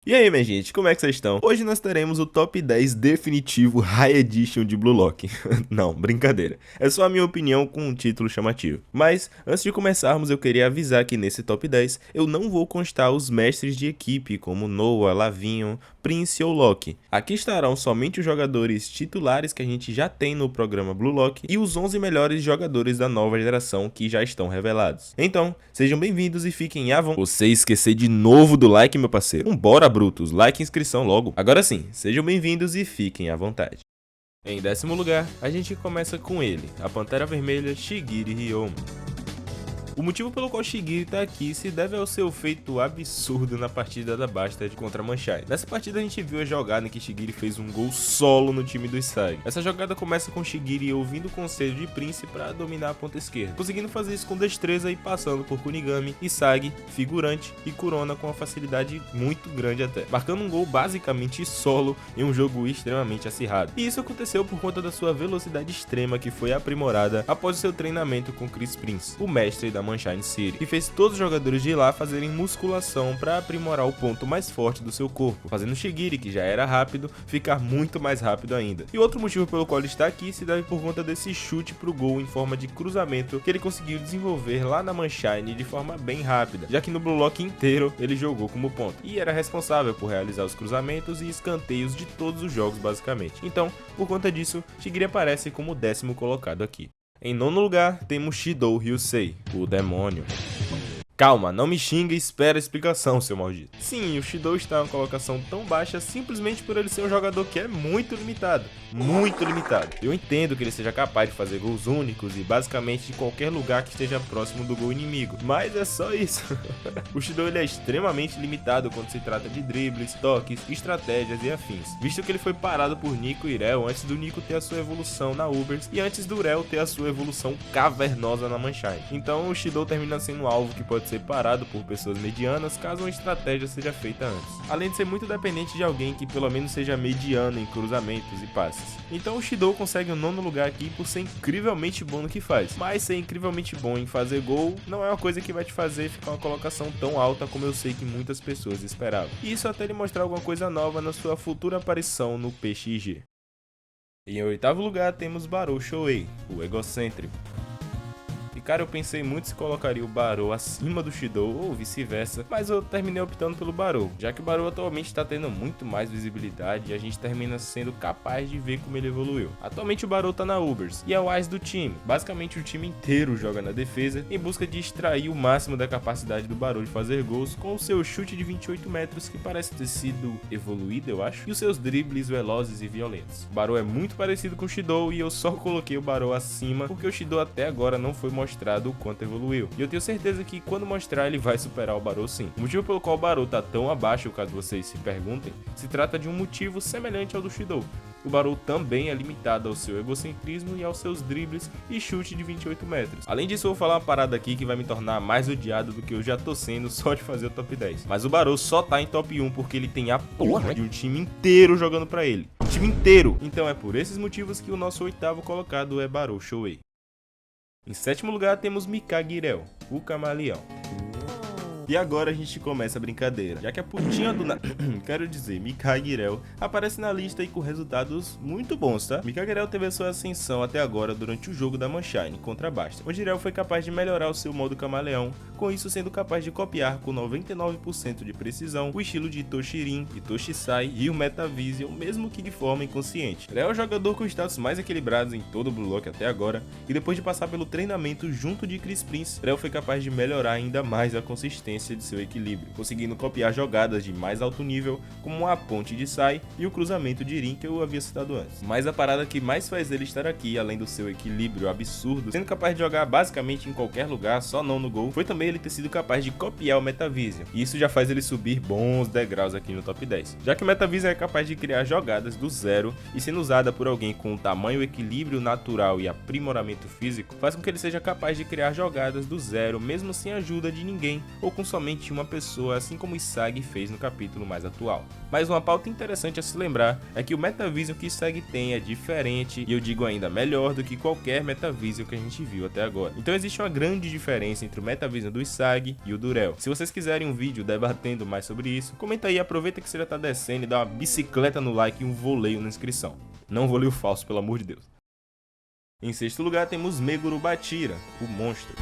E aí, minha gente, como é que vocês estão? Hoje nós teremos o top 10 definitivo High Edition de Blue Lock. Não, brincadeira. É só a minha opinião com um título chamativo. Mas, antes de começarmos, eu queria avisar que nesse top 10 eu não vou constar os mestres de equipe como Noah, Lavinho, Prince ou Loki. Aqui estarão somente os jogadores titulares que a gente já tem no programa Blue Lock e os 11 melhores jogadores da nova geração que já estão revelados. Então, sejam bem-vindos e fiquem à vontade. Você esquecer de novo do like, meu parceiro. Bora, brutos, like e inscrição logo. Agora sim, sejam bem-vindos e fiquem à vontade. Em 10º lugar, a gente começa com ele, a Pantera Vermelha Shigiri Ryomu. O motivo pelo qual Shigiri tá aqui se deve ao seu feito absurdo na partida da Bastard contra Manchai. Nessa partida a gente viu a jogada em que Shigiri fez um gol solo no time do Sag. Essa jogada começa com Shigiri ouvindo o conselho de Prince para dominar a ponta esquerda, conseguindo fazer isso com destreza e passando por Kunigami, Isagi, Figurante e Kurona com uma facilidade muito grande até, marcando um gol basicamente solo em um jogo extremamente acirrado. E isso aconteceu por conta da sua velocidade extrema que foi aprimorada após o seu treinamento com Chris Prince, o mestre da Sunshine City, que fez todos os jogadores de lá fazerem musculação para aprimorar o ponto mais forte do seu corpo, fazendo Shigiri, que já era rápido, ficar muito mais rápido ainda. E outro motivo pelo qual ele está aqui se deve por conta desse chute pro gol em forma de cruzamento que ele conseguiu desenvolver lá na Sunshine de forma bem rápida, já que no Blue Lock inteiro ele jogou como ponta e era responsável por realizar os cruzamentos e escanteios de todos os jogos basicamente. Então, por conta disso, Shigiri aparece como o 10º colocado aqui. Em 9º lugar, temos Shidou Ryusei, o demônio. Calma, não me xinga e espera a explicação, seu maldito. Sim, o Shidou está em uma colocação tão baixa simplesmente por ele ser um jogador que é muito limitado. Muito limitado. Eu entendo que ele seja capaz de fazer gols únicos e basicamente de qualquer lugar que esteja próximo do gol inimigo, mas é só isso. O Shidou ele é extremamente limitado quando se trata de dribles, toques, estratégias e afins, visto que ele foi parado por Nico e Rel antes do Nico ter a sua evolução na Ubers e antes do Rel ter a sua evolução cavernosa na Manchai. Então o Shidou termina sendo um alvo que pode ser parado por pessoas medianas caso uma estratégia seja feita antes, além de ser muito dependente de alguém que pelo menos seja mediano em cruzamentos e passes. Então o Shidou consegue o 9º lugar aqui por ser incrivelmente bom no que faz, mas ser incrivelmente bom em fazer gol não é uma coisa que vai te fazer ficar uma colocação tão alta como eu sei que muitas pessoas esperavam, e isso até ele mostrar alguma coisa nova na sua futura aparição no PXG. Em 8º lugar temos Barou Shoei, o egocêntrico. E cara, eu pensei muito se colocaria o Barou acima do Shidou ou vice-versa, mas eu terminei optando pelo Barou, já que o Barou atualmente está tendo muito mais visibilidade e a gente termina sendo capaz de ver como ele evoluiu. Atualmente o Barou tá na Ubers e é o AS do time, basicamente o time inteiro joga na defesa em busca de extrair o máximo da capacidade do Barou de fazer gols com o seu chute de 28 metros que parece ter sido evoluído, eu acho, e os seus dribles velozes e violentos. O Barou é muito parecido com o Shidou e eu só coloquei o Barou acima porque o Shidou até agora não foi mostrado o quanto evoluiu. E eu tenho certeza que quando mostrar ele vai superar o Barou sim. O motivo pelo qual o Barou tá tão abaixo, caso vocês se perguntem, se trata de um motivo semelhante ao do Shidou. O Barou também é limitado ao seu egocentrismo e aos seus dribles e chute de 28 metros. Além disso, eu vou falar uma parada aqui que vai me tornar mais odiado do que eu já tô sendo só de fazer o top 10. Mas o Barou só tá em top 1 porque ele tem a porra de um time inteiro jogando pra ele. Um time inteiro! Então é por esses motivos que o nosso 8º colocado é Barou Shoei. Em 7º lugar temos Mikage Rel, o camaleão. E agora a gente começa a brincadeira, já que a putinha do quero dizer, Mikage Rel aparece na lista e com resultados muito bons, tá? Mikage Rel teve a sua ascensão até agora durante o jogo da Manchine contra a Basta, onde Rel foi capaz de melhorar o seu modo camaleão, com isso sendo capaz de copiar com 99% de precisão o estilo de Toshirin, Itoshisai e o Metavision, mesmo que de forma inconsciente. Rel é o jogador com status mais equilibrados em todo o Blue Lock até agora, e depois de passar pelo treinamento junto de Chris Prince, Rel foi capaz de melhorar ainda mais a consistência de seu equilíbrio, conseguindo copiar jogadas de mais alto nível, como a ponte de Sai e o cruzamento de Rin que eu havia citado antes. Mas a parada que mais faz ele estar aqui, além do seu equilíbrio absurdo, sendo capaz de jogar basicamente em qualquer lugar, só não no gol, foi também ele ter sido capaz de copiar o Metavision, e isso já faz ele subir bons degraus aqui no top 10, já que o Metavision é capaz de criar jogadas do zero e sendo usada por alguém com tamanho, equilíbrio natural e aprimoramento físico, faz com que ele seja capaz de criar jogadas do zero mesmo sem a ajuda de ninguém ou com somente uma pessoa, assim como Isagi fez no capítulo mais atual. Mas uma pauta interessante a se lembrar é que o Metavision que Isagi tem é diferente, e eu digo ainda melhor do que qualquer Metavision que a gente viu até agora. Então existe uma grande diferença entre o Metavision do Isagi e o do Rel. Se vocês quiserem um vídeo debatendo mais sobre isso, comenta aí, aproveita que você já tá descendo e dá uma bicicleta no like e um voleio na inscrição. Não voleio falso, pelo amor de Deus. Em sexto lugar temos Meguro Bachira, o monstro.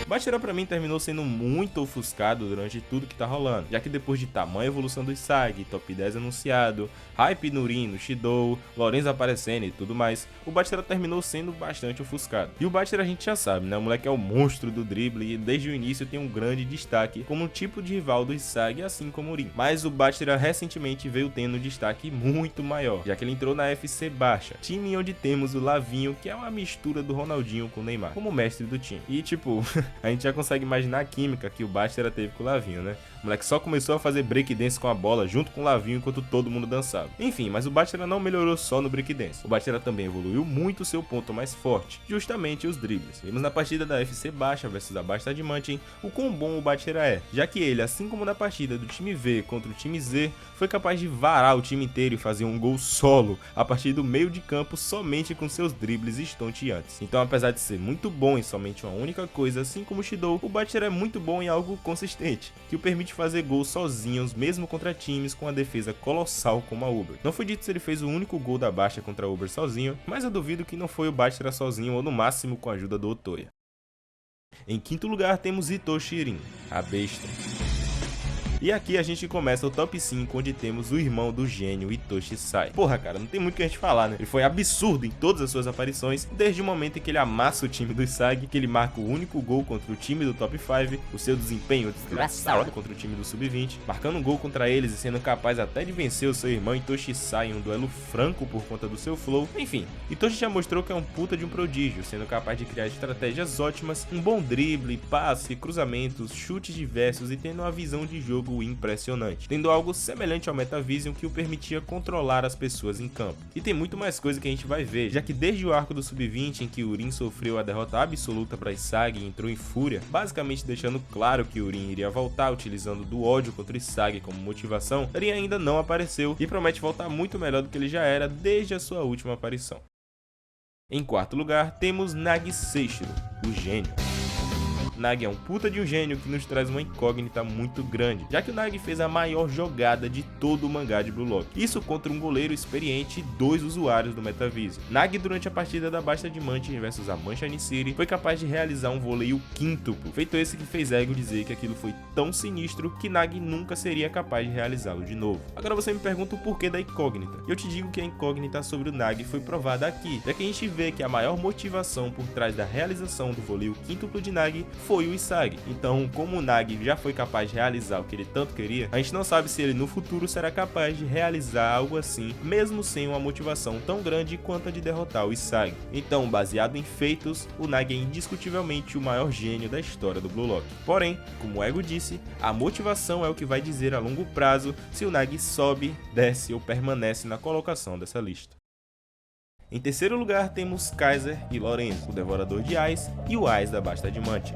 Bachira pra mim terminou sendo muito ofuscado durante tudo que tá rolando, já que depois de tamanha evolução do Isagi, top 10 anunciado, hype no Rin, no Shidou, Lorenzo aparecendo e tudo mais, o Bachira terminou sendo bastante ofuscado. E o Bachira a gente já sabe, né, o moleque é o monstro do drible e desde o início tem um grande destaque como um tipo de rival do Isagi, assim como o Rin. Mas o Bachira recentemente veio tendo um destaque muito maior, já que ele entrou na FC Baixa, time onde temos o Lavinho, que é uma mistura do Ronaldinho com o Neymar, como mestre do time. E tipo, a gente já consegue imaginar a química que o Bachira teve com o Lavinho, né? O moleque só começou a fazer breakdance com a bola junto com o Lavinho enquanto todo mundo dançava. Enfim, mas o Bachira não melhorou só no breakdance. O Bachira também evoluiu muito seu ponto mais forte, justamente os dribles. Vimos na partida da FC Baixa versus a Basta de Mantin o quão bom o Bachira é, já que ele, assim como na partida do time V contra o time Z, foi capaz de varar o time inteiro e fazer um gol solo a partir do meio de campo somente com seus dribles estonteantes. Então, apesar de ser muito bom em somente uma única coisa, assim como o Shidou, o Bachira é muito bom em algo consistente, que o permite fazer gols sozinhos, mesmo contra times com a defesa colossal como a Uber. Não foi dito se ele fez o único gol da Baixa contra a Uber sozinho, mas eu duvido que não foi o Bachira sozinho ou no máximo com a ajuda do Otoya. Em quinto lugar temos Itoshi Irin, a besta. E aqui a gente começa o top 5, onde temos o irmão do gênio Itoshi Sai. Porra, cara, não tem muito o que a gente falar, né? Ele foi absurdo em todas as suas aparições, desde o momento em que ele amassa o time do Isagi, que ele marca o único gol contra o time do top 5, o seu desempenho desgraçado contra o time do sub-20, marcando um gol contra eles e sendo capaz até de vencer o seu irmão Itoshi Sai em um duelo franco por conta do seu flow. Enfim, Itoshi já mostrou que é um puta de um prodígio, sendo capaz de criar estratégias ótimas, um bom drible, passe, cruzamentos, chutes diversos e tendo uma visão de jogo impressionante, tendo algo semelhante ao Metavision que o permitia controlar as pessoas em campo. E tem muito mais coisa que a gente vai ver, já que desde o arco do sub-20 em que o Rin sofreu a derrota absoluta para Isagi e entrou em fúria, basicamente deixando claro que o Rin iria voltar utilizando do ódio contra Isagi como motivação, Rin ainda não apareceu e promete voltar muito melhor do que ele já era desde a sua última aparição. Em quarto lugar temos Nagi Seishiro, o gênio. Nagi é um puta de um gênio que nos traz uma incógnita muito grande, já que o Nagi fez a maior jogada de todo o mangá de Blue Lock. Isso contra um goleiro experiente e 2 usuários do Metavision. Nagi, durante a partida da Basta de Mantin versus a Manchester City, foi capaz de realizar um voleio quíntuplo, feito esse que fez Ego dizer que aquilo foi tão sinistro que Nagi nunca seria capaz de realizá-lo de novo. Agora você me pergunta o porquê da incógnita. Eu te digo que a incógnita sobre o Nagi foi provada aqui, já que a gente vê que a maior motivação por trás da realização do voleio quíntuplo de Nagi foi o Isagi. Então, como o Nagi já foi capaz de realizar o que ele tanto queria, a gente não sabe se ele no futuro será capaz de realizar algo assim, mesmo sem uma motivação tão grande quanto a de derrotar o Isagi. Então, baseado em feitos, o Nagi é indiscutivelmente o maior gênio da história do Blue Lock. Porém, como o Ego disse, a motivação é o que vai dizer a longo prazo se o Nagi sobe, desce ou permanece na colocação dessa lista. Em terceiro lugar temos Kaiser e Lorenzo, o Devorador de Ais e o Ais da Basta de Mantin.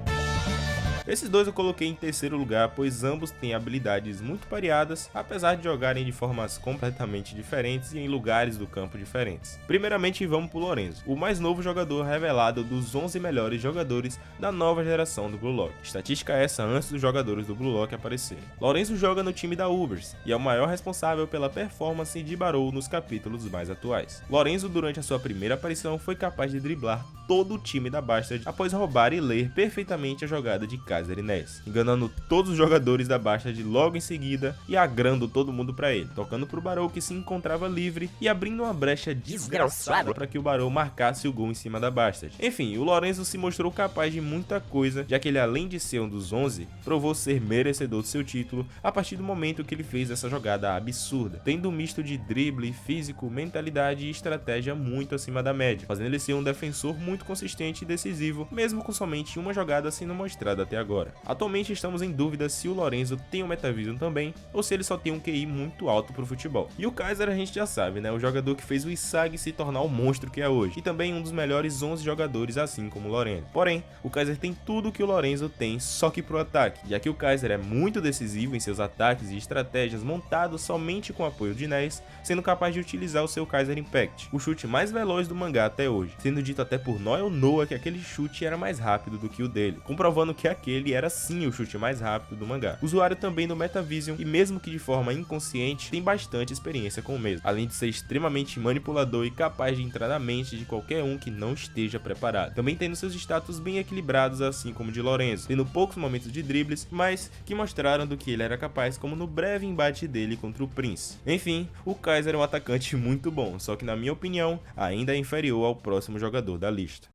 Esses dois eu coloquei em terceiro lugar, pois ambos têm habilidades muito pareadas, apesar de jogarem de formas completamente diferentes e em lugares do campo diferentes. Primeiramente vamos pro Lorenzo, o mais novo jogador revelado dos 11 melhores jogadores da nova geração do Blue Lock. Estatística essa antes dos jogadores do Blue Lock aparecerem. Lorenzo joga no time da Ubers e é o maior responsável pela performance de Barou nos capítulos mais atuais. Lorenzo, durante a sua primeira aparição, foi capaz de driblar todo o time da Bastard após roubar e ler perfeitamente a jogada de Kaiser e Ness, enganando todos os jogadores da Bastard logo em seguida e agrando todo mundo para ele, tocando pro Barou que se encontrava livre e abrindo uma brecha desgraçada para que o Barou marcasse o gol em cima da Bastard. Enfim, o Lorenzo se mostrou capaz de muita coisa, já que ele, além de ser um dos 11, provou ser merecedor do seu título a partir do momento que ele fez essa jogada absurda, tendo um misto de drible, físico, mentalidade e estratégia muito acima da média, fazendo ele ser um defensor muito consistente e decisivo, mesmo com somente uma jogada sendo mostrada até agora. agora. Atualmente estamos em dúvida se o Lorenzo tem o Metavision também, ou se ele só tem um QI muito alto pro futebol. E o Kaiser a gente já sabe, né, o jogador que fez o Isagi se tornar o monstro que é hoje, e também um dos melhores 11 jogadores assim como o Lorenzo. Porém, o Kaiser tem tudo que o Lorenzo tem, só que pro ataque, já que o Kaiser é muito decisivo em seus ataques e estratégias montados somente com o apoio de Ness, sendo capaz de utilizar o seu Kaiser Impact, o chute mais veloz do mangá até hoje, sendo dito até por Noel Noah que aquele chute era mais rápido do que o dele, comprovando que aquele era sim o chute mais rápido do mangá. O usuário também do Metavision, e mesmo que de forma inconsciente, tem bastante experiência com o mesmo, além de ser extremamente manipulador e capaz de entrar na mente de qualquer um que não esteja preparado, também tendo seus status bem equilibrados assim como de Lorenzo, tendo poucos momentos de dribles, mas que mostraram do que ele era capaz, como no breve embate dele contra o Prince. Enfim, o Kaiser é um atacante muito bom, só que na minha opinião, ainda é inferior ao próximo jogador da lista.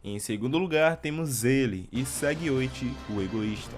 Em segundo lugar temos ele, Isagi Oichi, o egoísta.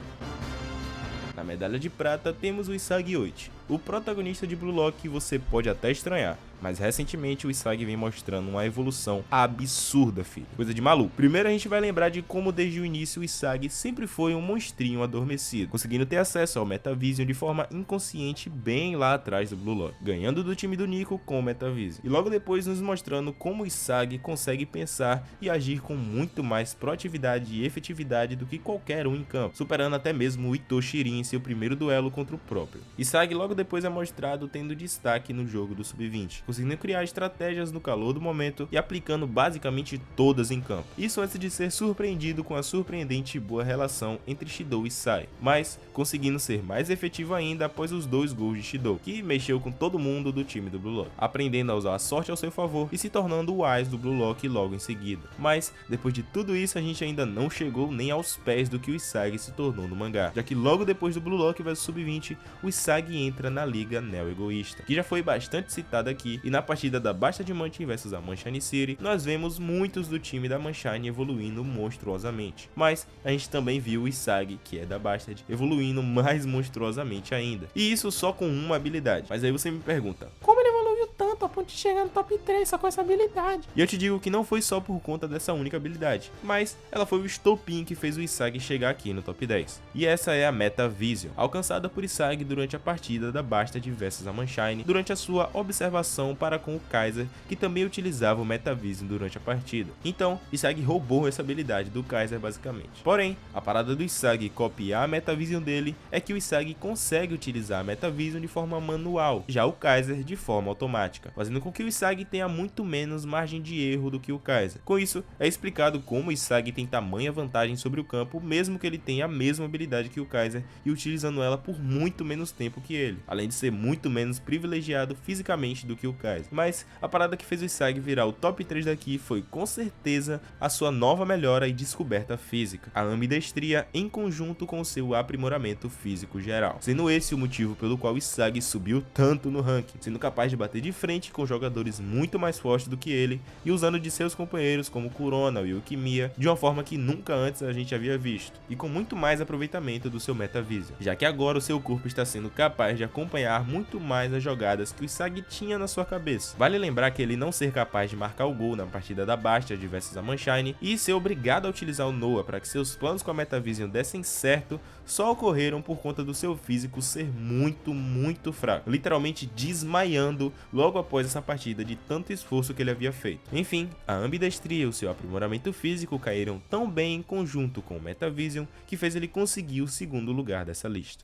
Na medalha de prata temos o Isagi Oichi, o protagonista de Blue Lock, que você pode até estranhar, mas recentemente o Isagi vem mostrando uma evolução absurda, filho. Coisa de maluco. Primeiro a gente vai lembrar de como desde o início o Isagi sempre foi um monstrinho adormecido, conseguindo ter acesso ao Metavision de forma inconsciente bem lá atrás do Blue Lock, ganhando do time do Nico com o Metavision. E logo depois nos mostrando como o Isagi consegue pensar e agir com muito mais proatividade e efetividade do que qualquer um em campo, superando até mesmo o Ito Shirin em seu primeiro duelo contra o próprio. Isagi logo depois é mostrado tendo destaque no jogo do Sub-20, conseguindo criar estratégias no calor do momento e aplicando basicamente todas em campo. Isso antes de ser surpreendido com a surpreendente boa relação entre Shidou e Sai, mas conseguindo ser mais efetivo ainda após os 2 gols de Shidou, que mexeu com todo mundo do time do Blue Lock, aprendendo a usar a sorte ao seu favor e se tornando o Ais do Blue Lock logo em seguida. Mas, depois de tudo isso, a gente ainda não chegou nem aos pés do que o Isagi se tornou no mangá, já que logo depois do Blue Lock vs Sub-20, o Isagi entra na Liga Neo Egoísta, que já foi bastante citada aqui, e na partida da Bastard Mountain vs a Manshine City, nós vemos muitos do time da Manshine evoluindo monstruosamente, mas a gente também viu o Isagi, que é da Bastard, evoluindo mais monstruosamente ainda, e isso só com uma habilidade. Mas aí você me pergunta, como ele evoluiu tanto a ponto de chegar no top 3 só com essa habilidade? E eu te digo que não foi só por conta dessa única habilidade, mas ela foi o estopim que fez o Isagi chegar aqui no top 10. E essa é a Metavision, alcançada por Isagi durante a partida da Bastard vs a Manshine, durante a sua observação para com o Kaiser, que também utilizava o Metavision durante a partida. Então, Isagi roubou essa habilidade do Kaiser basicamente. Porém, a parada do Isagi copiar a Metavision dele é que o Isagi consegue utilizar a Metavision de forma manual, já o Kaiser de forma automática, fazendo com que o Isagi tenha muito menos margem de erro do que o Kaiser. Com isso, é explicado como o Isagi tem tamanha vantagem sobre o campo, mesmo que ele tenha a mesma habilidade que o Kaiser e utilizando ela por muito menos tempo que ele, além de ser muito menos privilegiado fisicamente do que o Kaiser. Mas a parada que fez o Isagi virar o top 3 daqui foi com certeza a sua nova melhora e descoberta física, a ambidestria em conjunto com seu aprimoramento físico geral, sendo esse o motivo pelo qual o Isagi subiu tanto no ranking, sendo capaz de bater de frente com jogadores muito mais fortes do que ele e usando de seus companheiros como Kurona e Ukimiya de uma forma que nunca antes a gente havia visto, e com muito mais aproveitamento do seu Metavision, já que agora o seu corpo está sendo capaz de acompanhar muito mais as jogadas que o Isagi tinha na sua cabeça. Vale lembrar que ele não ser capaz de marcar o gol na partida da Bastard vs a Manshine e ser obrigado a utilizar o Noah para que seus planos com a Metavision dessem certo só ocorreram por conta do seu físico ser muito fraco, literalmente desmaiando logo após essa partida de tanto esforço que ele havia feito. Enfim, a ambidestria e o seu aprimoramento físico caíram tão bem em conjunto com o Metavision que fez ele conseguir o segundo lugar dessa lista.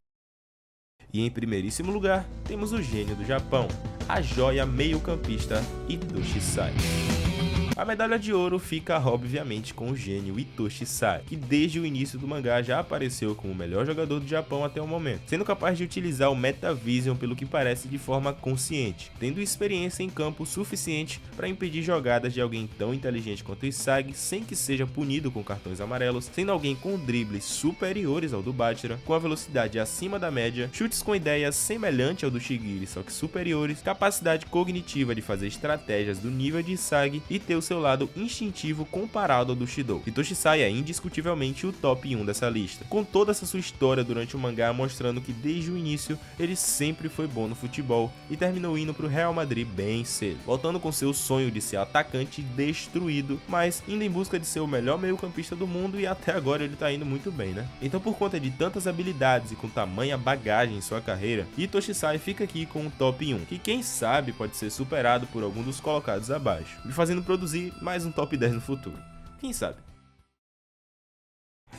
E em primeiríssimo lugar, temos o gênio do Japão, a joia meio-campista Itoshi Sai. A medalha de ouro fica obviamente com o gênio Itoshi Sai, que desde o início do mangá já apareceu como o melhor jogador do Japão até o momento, sendo capaz de utilizar o Metavision pelo que parece de forma consciente, tendo experiência em campo suficiente para impedir jogadas de alguém tão inteligente quanto Isagi sem que seja punido com cartões amarelos, sendo alguém com dribles superiores ao do Bachira, com a velocidade acima da média, chutes com ideias semelhantes ao do Shigiri só que superiores, capacidade cognitiva de fazer estratégias do nível de Isagi e ter o seu lado instintivo comparado ao do Shidou. Hitoshi Sai é indiscutivelmente o top 1 dessa lista, com toda essa sua história durante o mangá mostrando que desde o início ele sempre foi bom no futebol e terminou indo pro Real Madrid bem cedo, voltando com seu sonho de ser atacante destruído, mas indo em busca de ser o melhor meio-campista do mundo, e até agora ele tá indo muito bem, né? Então, por conta de tantas habilidades e com tamanha bagagem em sua carreira, Hitoshi Sai fica aqui com o top 1, que quem sabe pode ser superado por algum dos colocados abaixo, me fazendo produzir mais um top 10 no futuro. Quem sabe?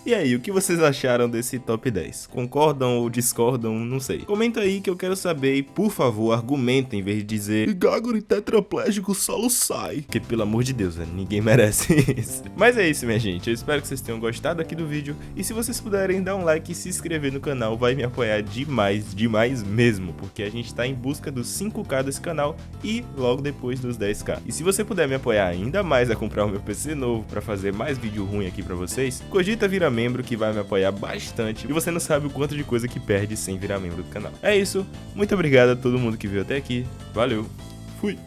E aí, o que vocês acharam desse top 10? Concordam ou discordam? Não sei. Comenta aí que eu quero saber e, por favor, argumenta em vez de dizer Gagori tetraplégico solo sai. Porque, pelo amor de Deus, ninguém merece isso. Mas é isso, minha gente. Eu espero que vocês tenham gostado aqui do vídeo. E se vocês puderem dar um like e se inscrever no canal, vai me apoiar demais, demais mesmo. Porque a gente tá em busca dos 5k desse canal e logo depois dos 10k. E se você puder me apoiar ainda mais a comprar o meu PC novo pra fazer mais vídeo ruim aqui pra vocês, cogita virar membro que vai me apoiar bastante, e você não sabe o quanto de coisa que perde sem virar membro do canal. É isso, muito obrigado a todo mundo que viu até aqui, valeu, fui!